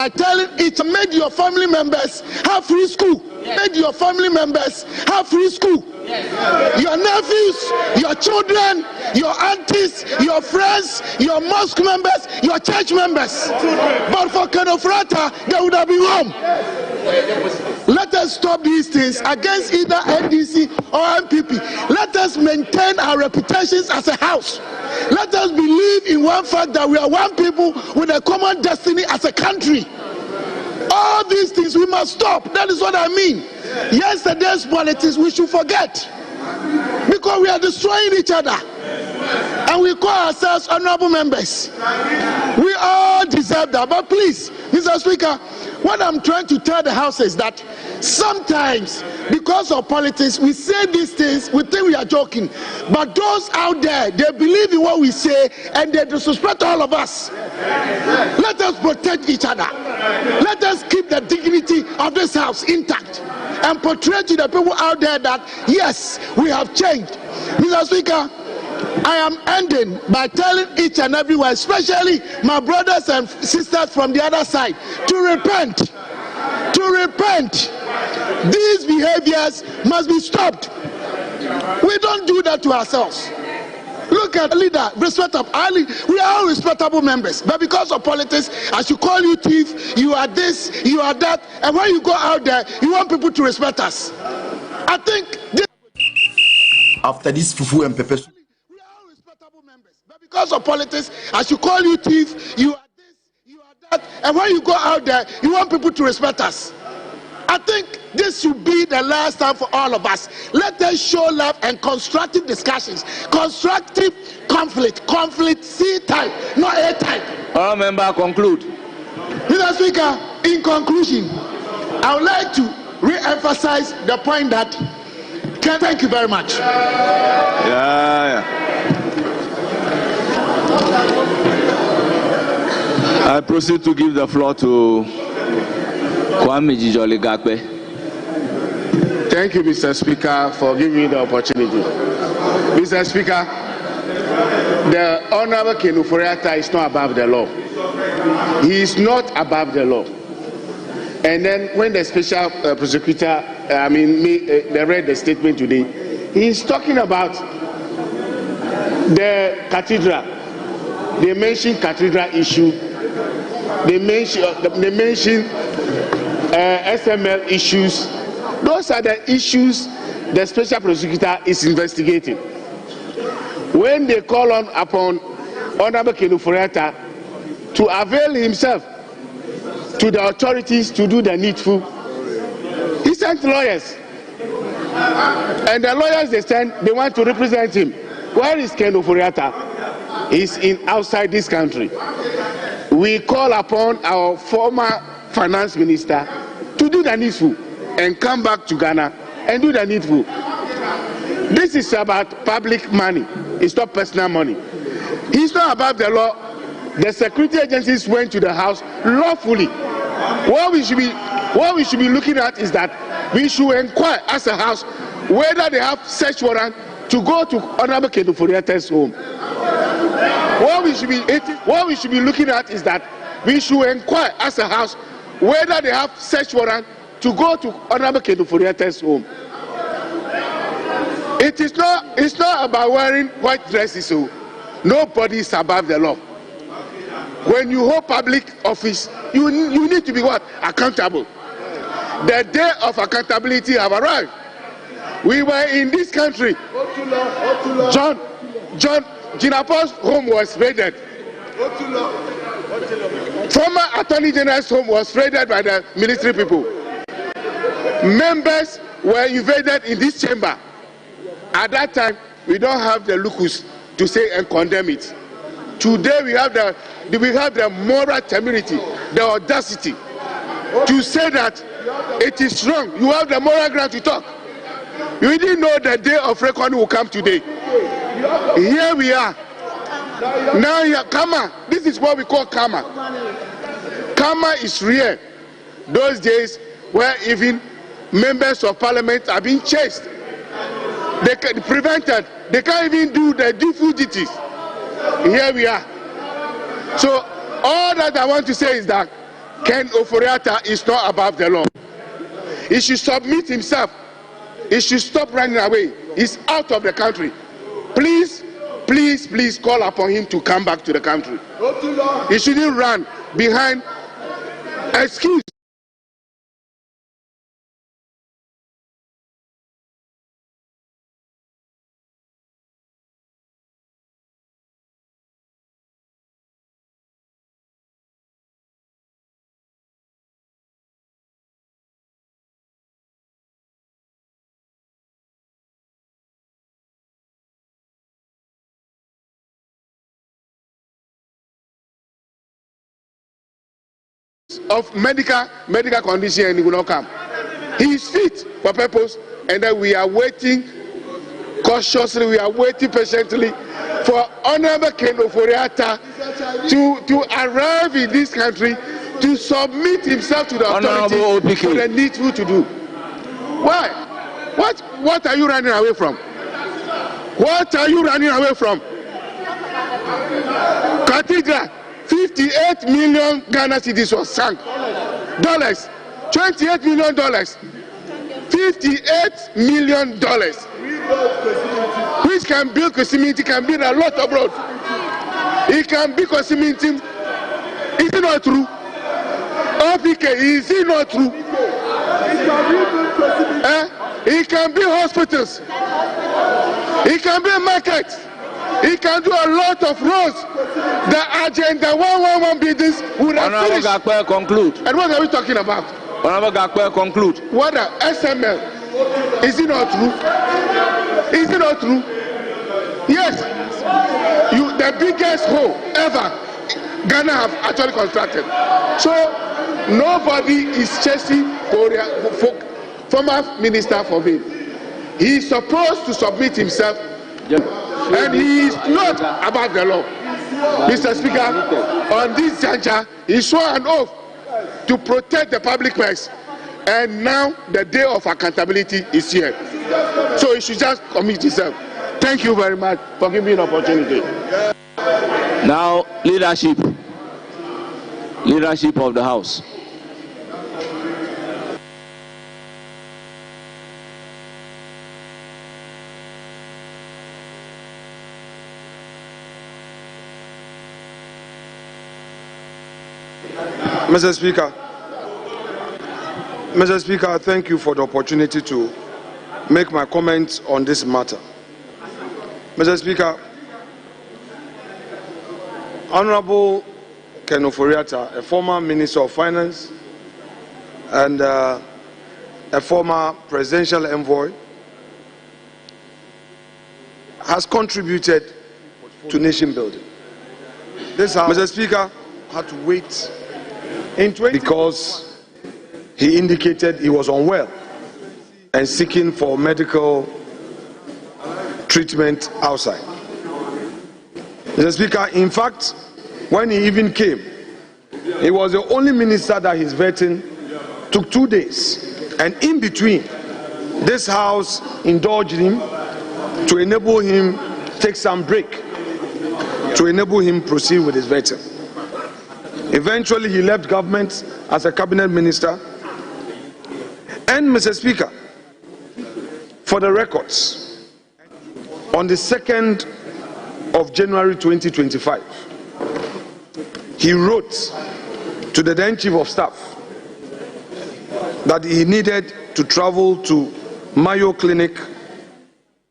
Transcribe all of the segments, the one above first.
I telling each, made your family members have free school. Made your family members have free school. Your nephews, your children, your aunties, your friends, your mosque members, your church members. But for Kenofrata, they would have been home. Let us stop these things against either NDC or MPP. Let us maintain our reputations as a house. Let us believe in one fact that we are one people with a common destiny as a country. All these things we must stop. That is what I mean. Yesterday's politics we should forget, because we are destroying each other, and we call ourselves honorable members. We all deserve that. But please, Mr. Speaker, what I'm trying to tell the House is that sometimes, because of politics, we say these things, we think we are joking. But those out there, they believe in what we say, and they disrespect all of us. Let us protect each other. Let us keep the dignity of this House intact and portray to the people out there that, yes, we have changed. Mr. Speaker, I am ending by telling each and everyone, especially my brothers and sisters from the other side, to repent. To repent. These behaviors must be stopped. We don't do that to ourselves. Look at the leader, we are all respectable members, but because of politics, I should call you thief, you are this, you are that, and when you go out there, you want people to respect us. I think this... After this fufu and pepper soup, we are all respectable members, but because of politics, I should call you thief, you are this, you are that, and when you go out there, you want people to respect us. I think this should be the last time for all of us. Let us show love and constructive discussions. Constructive conflict. Conflict C type, not A type. All members conclude. Mr. Speaker, in conclusion, I would like to re-emphasize the point that... Thank you very much. I proceed to give the floor to Kwame Jijoli Gakpe. Thank you, Mr. Speaker, for giving me the opportunity. Mr. Speaker, the Honorable Kenuforiata is not above the law. He is not above the law. And then when the special prosecutor, they read the statement today, he is talking about the cathedral. They mentioned cathedral issue. They mentioned SML issues. Those are the issues the special prosecutor is investigating. When they call upon Honorable Kenuforiata to avail himself to the authorities to do the needful, he sent lawyers, and the lawyers they want to represent him. Where is Kenuforiata? He's outside this country. We call upon our former finance minister to do the needful and come back to Ghana and do the needful. This is about public money. It's not personal money. He's not above the law. The security agencies went to the house lawfully. What we should be looking at is that we should inquire as a house whether they have search warrant to go to Honorable Kenuforiata's home. What we should be looking at is that we should inquire as a house whether they have search warrant to go to Honorable Kenuforiata's home. It's not about wearing white dresses. So nobody is above the law. When you hold public office, you need to be what? Accountable. The day of accountability have arrived. We were in this country. John Jinapo's home was raided. Former Attorney General's home was raided by the military people. Members were invaded in this chamber. At that time, we don't have the locus to say and condemn it. Today we have the moral temerity, the audacity to say that it is wrong. You have the moral ground to talk. You didn't know the day of reckoning will come today. Here we are. Now here, karma. This is what we call karma. Karma is real. Those days where even members of parliament are being chased. They can prevented. They can't even do the dutiful duties. Here we are. So all that I want to say is that Ken Ofori-Atta is not above the law. He should submit himself. He should stop running away. He's out of the country. Please, please, please call upon him to come back to the country. He shouldn't run behind excuse. Of medical condition, and he will not come. He is fit for purpose, and then we are waiting cautiously, we are waiting patiently for Honorable Ken Ofori-Atta to arrive in this country to submit himself to the authority for the needful to do. Why? What are you running away from? What are you running away from? Cathedral. 58 million Ghana cedis was sunk. Dollars. $28 million. $58 million. Which can build Kosimiti, can build a lot of roads. It can build Kosimiti. Is it not true? OPK, is it not true? It can build hospitals. It can build markets. He can do a lot of roads. The agenda 111 buildings would have finished. Honorable conclude. And what are we talking about? Honorable Gakwe, conclude. What the SML? Is it not true? Is it not true? Yes. The biggest hole ever Ghana have actually constructed. So nobody is chasing for former minister for him. He is supposed to submit himself. And he is not above the law. Mr. Speaker, on this juncture, he swore an oath to protect the public purse. And now the day of accountability is here. So he should just commit himself. Thank you very much for giving me an opportunity. Now, leadership of the House. Mr. Speaker, thank you for the opportunity to make my comments on this matter. Mr. Speaker, Honorable Ken Ofori-Atta, a former Minister of Finance and a former presidential envoy, has contributed to nation building. This House, Mr. Speaker, had to wait because he indicated he was unwell and seeking for medical treatment outside. Mr. Speaker, in fact, when he even came, he was the only minister that his vetting took 2 days, and in between, this House indulged him to enable him take some break, to enable him proceed with his vetting. Eventually, he left government as a cabinet minister. And, Mr. Speaker, for the records, on the 2nd of January 2025, he wrote to the then Chief of Staff that he needed to travel to Mayo Clinic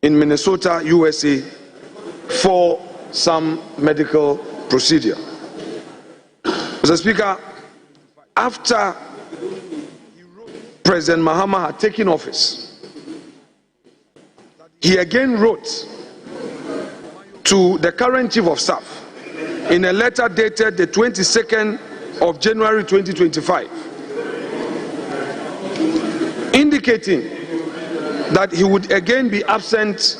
in Minnesota, USA, for some medical procedure. Mr. Speaker, after President Mahama had taken office, he again wrote to the current Chief of Staff in a letter dated the 22nd of January 2025, indicating that he would again be absent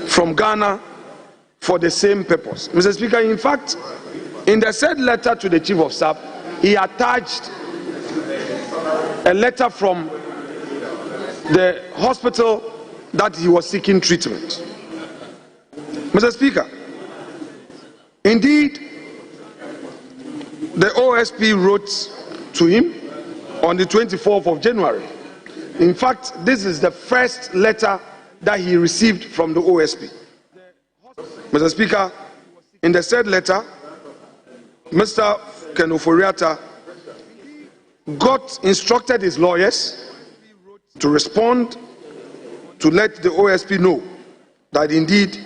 from Ghana for the same purpose. Mr. Speaker, in fact, in the said letter to the Chief of Staff, he attached a letter from the hospital that he was seeking treatment. Mr. Speaker, indeed, the OSP wrote to him on the 24th of January. In fact, this is the first letter that he received from the OSP. Mr. Speaker, in the said letter, Mr. Ken Ofori-Atta instructed his lawyers to respond to let the OSP know that indeed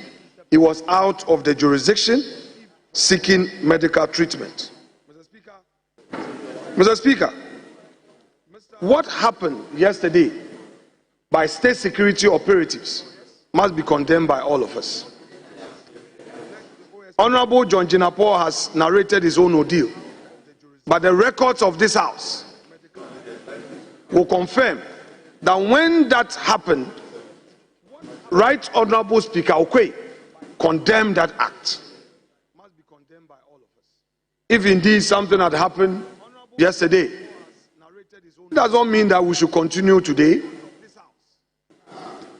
he was out of the jurisdiction seeking medical treatment. Mr. Speaker, what happened yesterday by state security operatives must be condemned by all of us. Honorable John Jinapor has narrated his own ordeal, but the records of this House will confirm that when that happened, Right Honorable Speaker Okwe condemned that act. If indeed something had happened yesterday, it does not mean that we should continue today.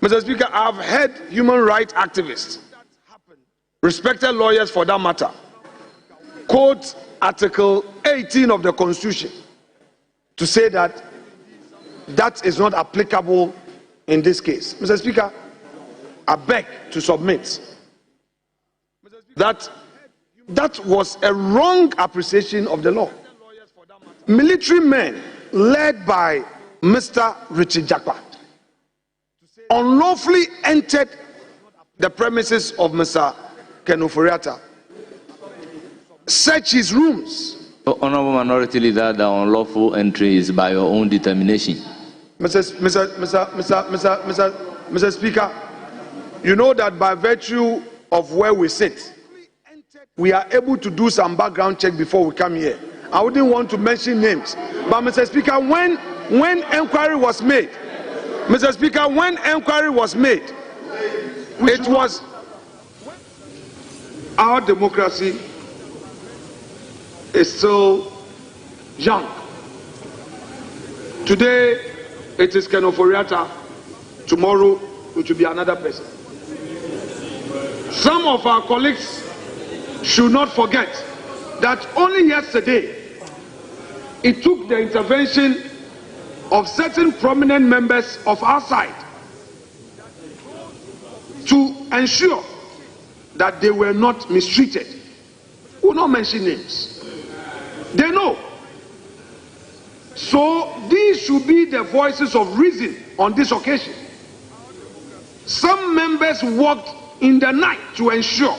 Mr. Speaker, I have heard human rights activists, respected lawyers for that matter, quote Article 18 of the Constitution to say that that is not applicable in this case. Mr. Speaker, I beg to submit that that was a wrong appreciation of the law. Military men led by Mr. Richard Jakpa unlawfully entered the premises of Mr. Ken Ofori-Atta, searched his rooms. Honorable Minority Leader, the unlawful entry is by your own determination. Mr. Speaker, you know that by virtue of where we sit, we are able to do some background check before we come here. I wouldn't want to mention names, but Mr. Speaker, when inquiry was made, Mr. Speaker, when inquiry was made, it was our democracy is still young. Today it is Ken Ofori-Atta, tomorrow it will be another person. Some of our colleagues should not forget that only yesterday it took the intervention of certain prominent members of our side to ensure that they were not mistreated. We will not mention names. They know. So these should be the voices of reason on this occasion. Some members worked in the night to ensure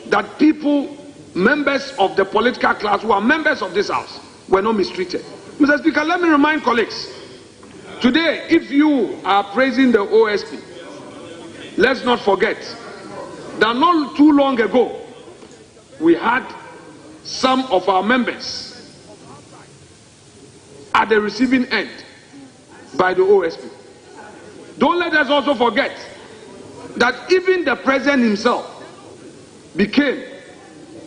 that people, members of the political class who are members of this House, were not mistreated. Mr. Speaker, let me remind colleagues, today, if you are praising the OSP, let's not forget that not too long ago, we had some of our members at the receiving end by the OSP. Don't let us also forget that even the president himself became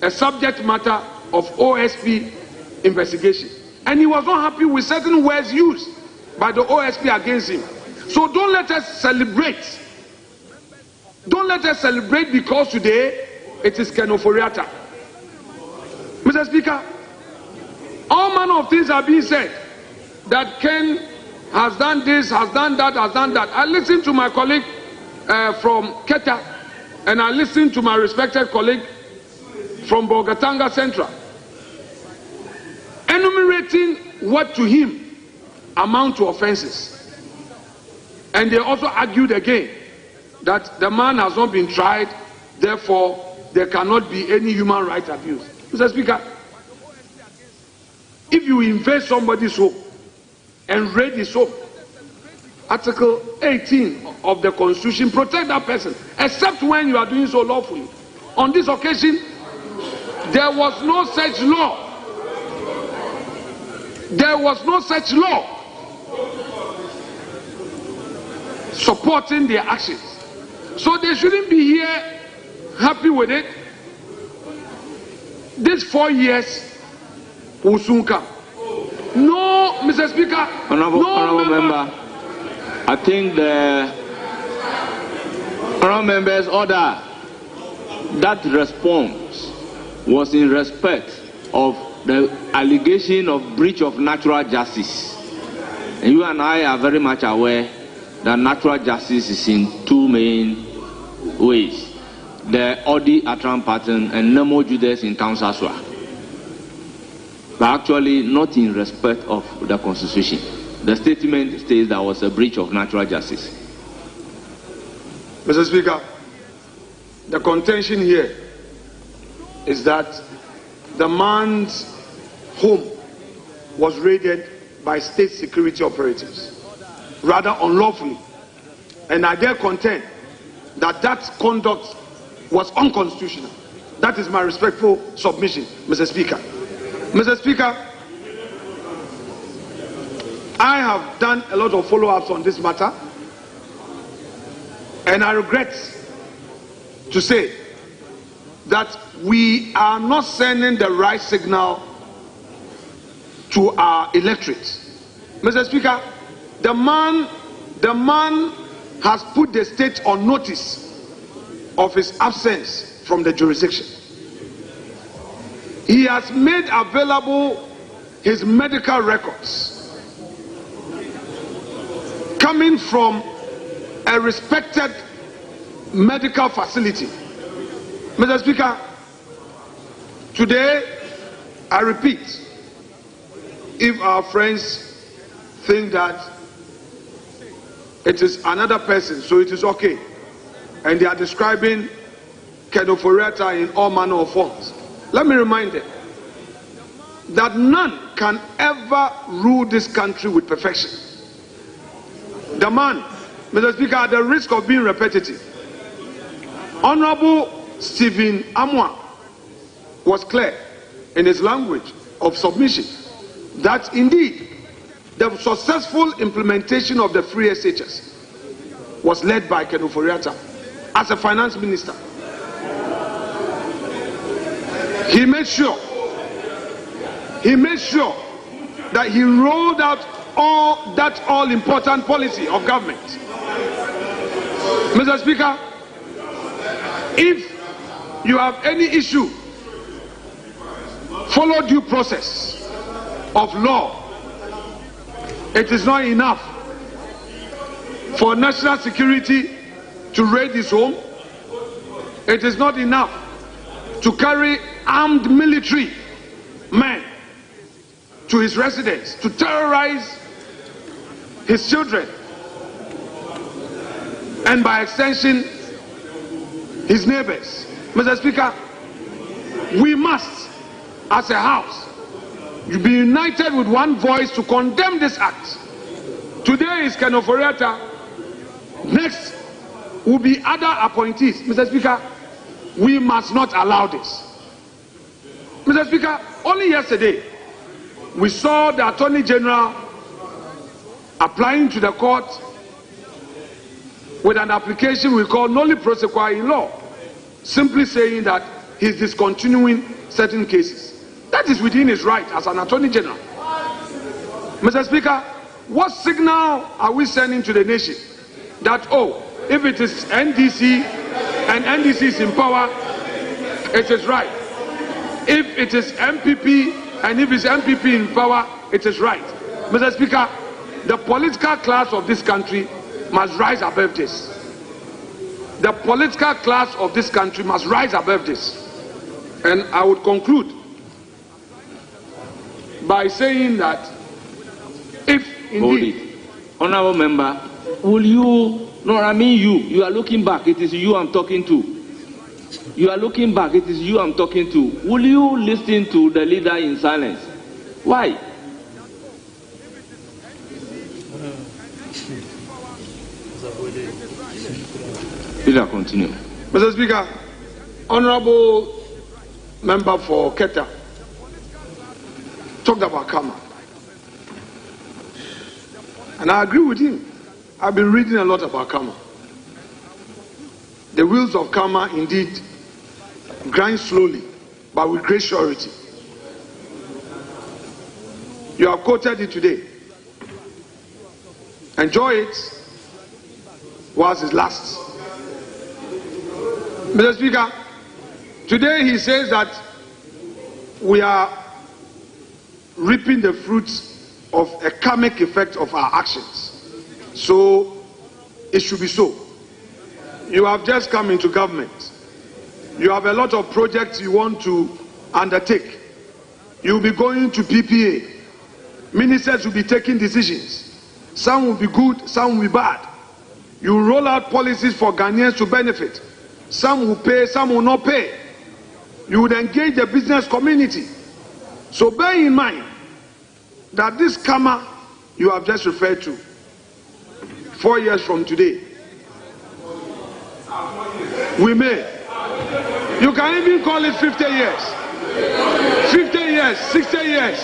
a subject matter of OSP investigation. And he was not happy with certain words used by the OSP against him. So don't let us celebrate. Don't let us celebrate because today it is Ken Ofori-Atta. Mr. Speaker, all manner of things are being said that Ken has done this, has done that, has done that. I listened to my colleague from Keta, and I listened to my respected colleague from Bogatanga Central, enumerating what to him amount to offenses. And they also argued again that the man has not been tried, therefore there cannot be any human rights abuse. Mr. Speaker, if you invade somebody's home and raid his home, Article 18 of the Constitution protect that person, except when you are doing so lawfully. On this occasion, there was no such law. There was no such law supporting their actions. So they shouldn't be here happy with it. These 4 years will soon come. No, Mr. Speaker. Honorable member, I think the honorable member's order, that response was in respect of the allegation of breach of natural justice. And you and I are very much aware that natural justice is in two main ways: the Odi Atram pattern and Nemo Judas in Kansaswa. But actually not in respect of the Constitution. The statement states there was a breach of natural justice. Mr. Speaker, the contention here is that the man's home was raided by state security operatives, rather unlawfully. And I dare contend that that conduct was unconstitutional. That is my respectful submission, Mr. Speaker. Mr. Speaker, I have done a lot of follow-ups on this matter, and I regret to say that we are not sending the right signal to our electorate. Mr. Speaker, the man has put the state on notice of his absence from the jurisdiction. He has made available his medical records coming from a respected medical facility. Mr. Speaker, today, I repeat, if our friends think that it is another person, so it is okay, and they are describing Kenoforiata in all manner of forms, let me remind them that none can ever rule this country with perfection. The man, Mr. Speaker, at the risk of being repetitive, Honorable Stephen Amwa was clear in his language of submission that indeed the successful implementation of the free SHS was led by Kenoforiata as a finance minister. He made sure that he rolled out all important policy of government. Mr. Speaker, if you have any issue, follow due process of law. It is not enough for national security to raid his home. It is not enough to carry armed military men to his residence to terrorize his children and by extension his neighbors. Mr. Speaker, we must, as a house, be united with one voice to condemn this act. Today is Kenoforiata. Next will be other appointees. Mr. Speaker, we must not allow this. Mr. Speaker, only yesterday we saw the Attorney General applying to the court with an application we call noli prosequi in law, simply saying that he's discontinuing certain cases. That is within his right as an Attorney General. Mr. Speaker, what signal are we sending to the nation that, oh, if it is NDC and NDC is in power, it is right. If it is MPP and if it's MPP in power, it is right. Mr. Speaker, the political class of this country must rise above this. The political class of this country must rise above this. And I would conclude by saying that if indeed... Honorable member, will you, no, I mean you are looking back, it is you I'm talking to. You are looking back, it is you I'm talking to. Will you listen to the leader in silence? Why? Leader, continue. Mr. Speaker, Honorable Member for Keta talked about karma. And I agree with him. I've been reading a lot about karma. The wheels of karma indeed grind slowly, but with great surety. You have quoted it today. Enjoy it whilst it lasts. Mr. Speaker, today he says that we are reaping the fruits of a karmic effect of our actions. So it should be so. You have just come into government. You have a lot of projects you want to undertake. You'll be going to PPA. Ministers will be taking decisions. Some will be good, some will be bad. You roll out policies for Ghanaians to benefit. Some will pay, some will not pay. You would engage the business community. So bear in mind that this karma you have just referred to, 4 years from today, we may. You can even call it 50 years. 50 years, 60 years.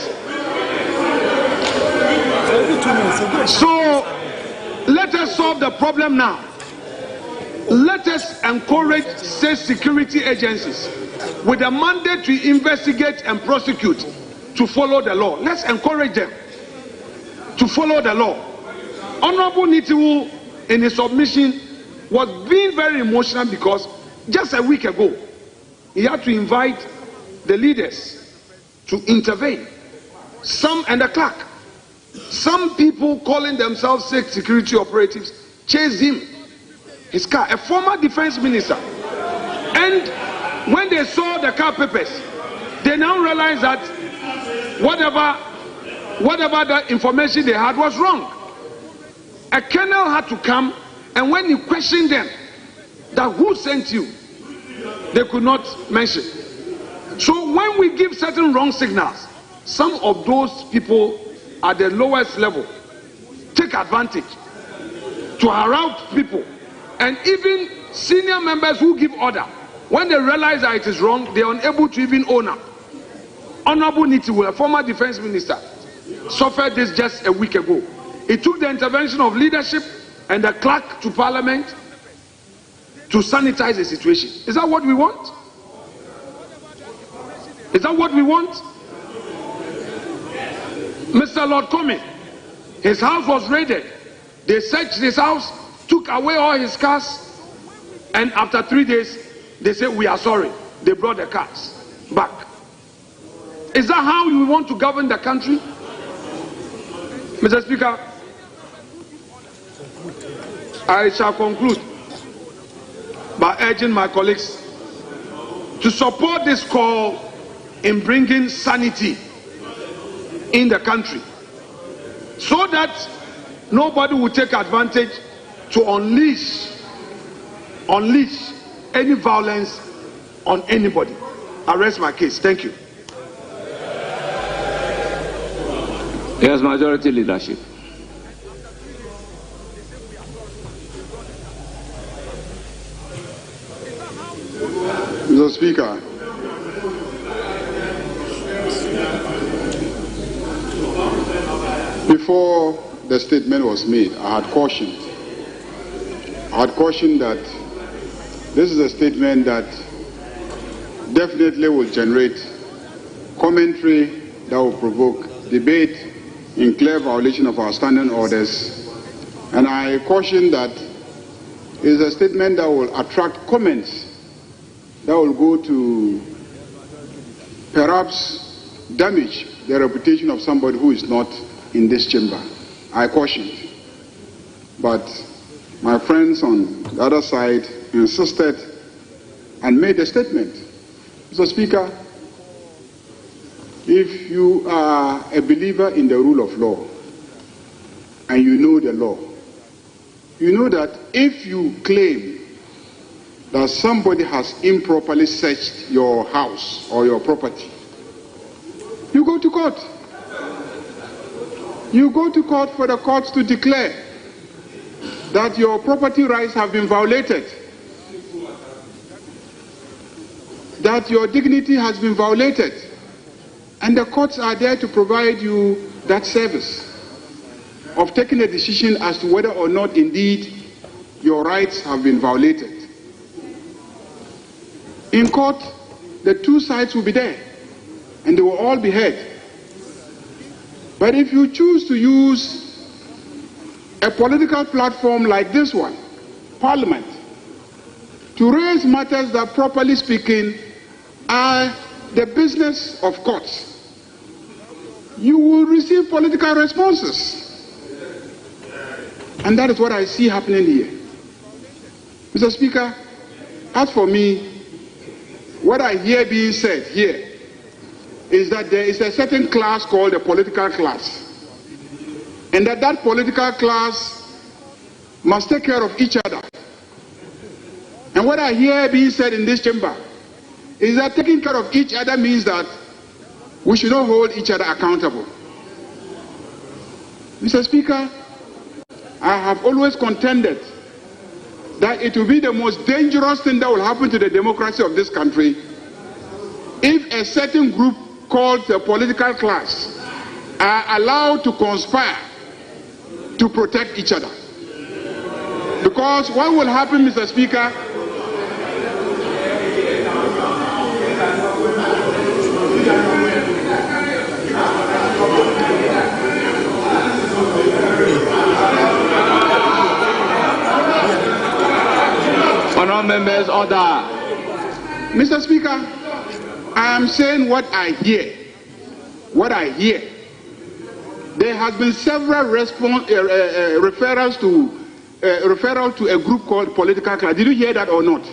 So let us solve the problem now. Let us encourage state security agencies with a mandate to investigate and prosecute to follow the law. Let's encourage them to follow the law. Honorable Nitiwu, in his submission, was being very emotional because just a week ago, he had to invite the leaders to intervene. Some and the clerk. Some people calling themselves state security operatives chased him, his car, a former defense minister. And when they saw the car papers, they now realized that whatever the information they had was wrong. A colonel had to come, and when he questioned them, that who sent you, they could not mention. So when we give certain wrong signals, some of those people at the lowest level take advantage to harass people, and even senior members who give order, when they realize that it is wrong, they are unable to even own up. Honorable Nitiwu, a former defense minister, suffered this just a week ago. It took the intervention of leadership and the clerk to parliament to sanitize the situation. Is that what we want? Is that what we want? Mr. Lord Comey, his house was raided. They searched his house, took away all his cars, and after 3 days, they said, we are sorry. They brought the cars back. Is that how we want to govern the country? Mr. Speaker, I shall conclude by urging my colleagues to support this call in bringing sanity in the country, so that nobody will take advantage to unleash any violence on anybody. I rest my case. Thank you. Yes, majority leadership. Mr. Speaker, before the statement was made, I had cautioned that this is a statement that definitely will generate commentary that will provoke debate in clear violation of our standing orders, and I caution that it is a statement that will attract comments that will go to perhaps damage the reputation of somebody who is not in this chamber. I cautioned, but my friends on the other side insisted and made a statement. Mr. Speaker, if you are a believer in the rule of law and you know the law, you know that if you claim that somebody has improperly searched your house or your property, you go to court. You go to court for the courts to declare that your property rights have been violated, that your dignity has been violated, and the courts are there to provide you that service of taking a decision as to whether or not indeed your rights have been violated. In court, the two sides will be there, and they will all be heard. But if you choose to use a political platform like this one, Parliament, to raise matters that, properly speaking, are the business of courts, you will receive political responses. And that is what I see happening here. Mr. Speaker, as for me, what I hear being said here is that there is a certain class called the political class. And that political class must take care of each other. And what I hear being said in this chamber is that taking care of each other means that we should not hold each other accountable. Mr. Speaker, I have always contended that it will be the most dangerous thing that will happen to the democracy of this country if a certain group called the political class are allowed to conspire to protect each other. Because what will happen, Mr. Speaker, Honourable members, order. Mr. Speaker, I am saying what I hear. What I hear. There has been several referrals to a group called political class. Did you hear that or not?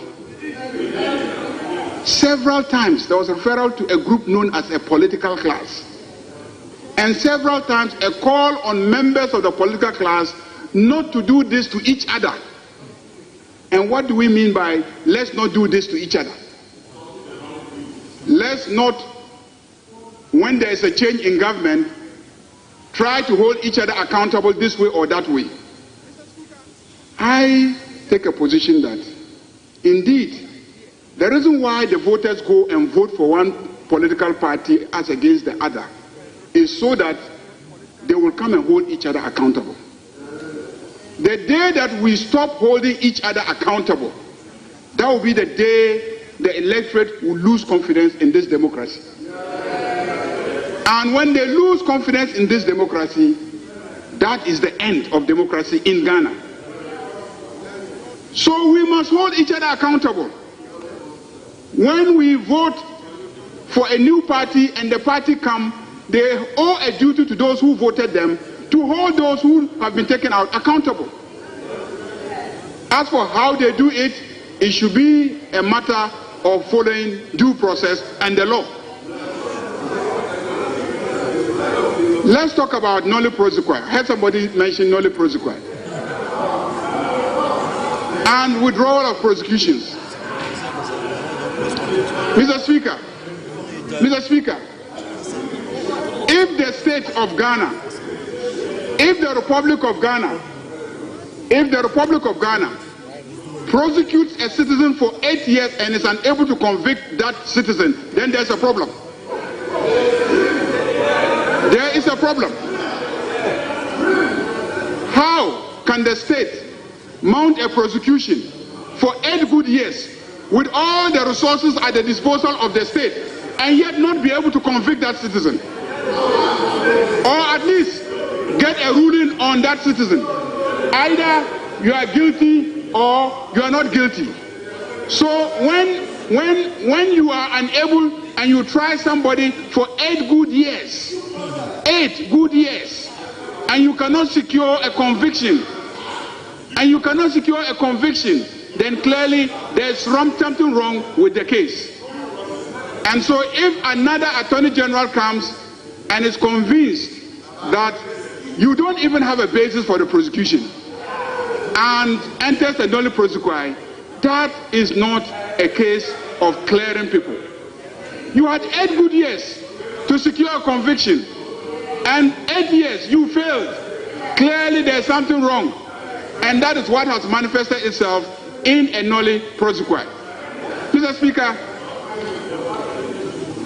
Several times there was a referral to a group known as a political class. And several times a call on members of the political class not to do this to each other. And what do we mean by let's not do this to each other? Let's not, when there is a change in government, try to hold each other accountable this way or that way. I take a position that, indeed, the reason why the voters go and vote for one political party as against the other is so that they will come and hold each other accountable. The day that we stop holding each other accountable, that will be the day the electorate will lose confidence in this democracy. And when they lose confidence in this democracy, that is the end of democracy in Ghana. So we must hold each other accountable. When we vote for a new party and the party come, they owe a duty to those who voted them to hold those who have been taken out accountable. As for how they do it, it should be a matter of following due process and the law. Let's talk about noli prosequi. I heard somebody mention noli prosequi. And withdrawal of prosecutions. Mr. Speaker, if the state of Ghana, if the Republic of Ghana prosecutes a citizen for 8 years and is unable to convict that citizen, then there's a problem. There is a problem. How can the state mount a prosecution for 8 good years with all the resources at the disposal of the state and yet not be able to convict that citizen? Or at least get a ruling on that citizen. Either you are guilty or you are not guilty. So when you are unable and you try somebody for 8 good years, 8 good years, and you cannot secure a conviction, then clearly there's something wrong with the case. And so if another Attorney General comes and is convinced that you don't even have a basis for the prosecution and enters a noli prosequi, that is not a case of clearing people. You had 8 good years to secure a conviction, and 8 years you failed. Clearly there's something wrong, and that is what has manifested itself in a noli prosequi. Mr. Speaker,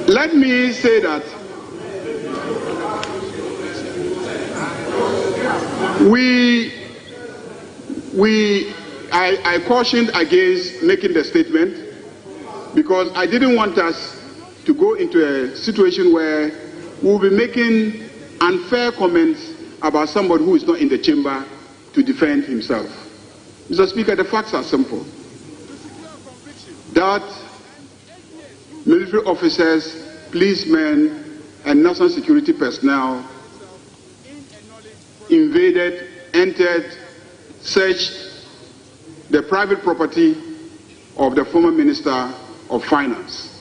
let me say that I cautioned against making the statement because I didn't want us to go into a situation where we'll be making unfair comments about somebody who is not in the chamber to defend himself. Mr. Speaker, the facts are simple. That military officers, policemen, and national security personnel invaded, entered, searched the private property of the former Minister of Finance.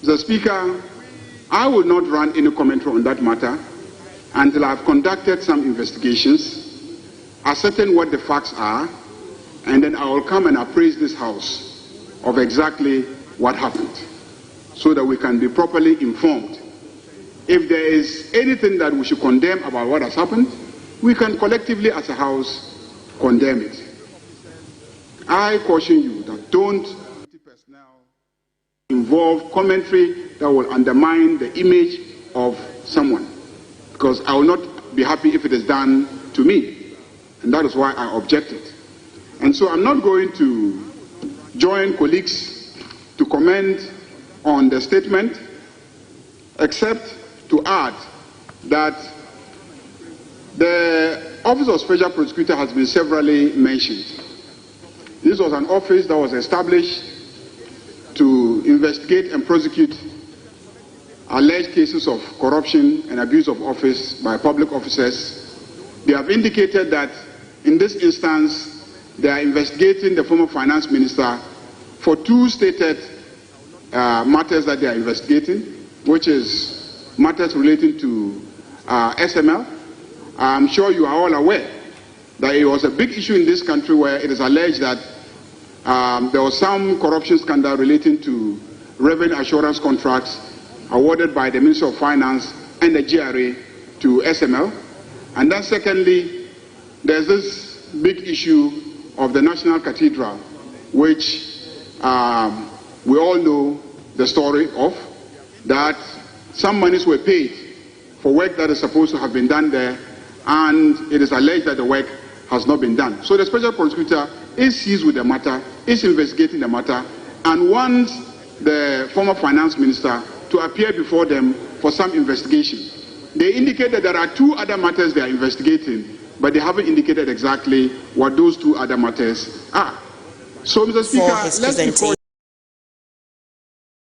Mr. Speaker, I will not run any commentary on that matter until I have conducted some investigations, ascertain what the facts are, and then I will come and appraise this House of exactly what happened, so that we can be properly informed. If there is anything that we should condemn about what has happened, we can collectively as a House condemn it. I caution you that don't involve commentary that will undermine the image of someone, because I will not be happy if it is done to me, and that is why I objected. And so I'm not going to join colleagues to comment on the statement, except to add that the Office of Special Prosecutor has been severally mentioned. This was an office that was established to investigate and prosecute alleged cases of corruption and abuse of office by public officers. They have indicated that in this instance, they are investigating the former finance minister for two stated matters that they are investigating, which is matters relating to SML. I'm sure you are all aware that it was a big issue in this country where it is alleged that there was some corruption scandal relating to revenue assurance contracts awarded by the Minister of Finance and the GRA to SML. And then secondly, there's this big issue of the National Cathedral, which we all know the story of, that some monies were paid for work that is supposed to have been done there, and it is alleged that the work has not been done. So the Special Prosecutor is seized with the matter, is investigating the matter, and wants the former finance minister to appear before them for some investigation. They indicate that there are two other matters they are investigating, but they haven't indicated exactly what those two other matters are. So, Mr. Speaker, let's be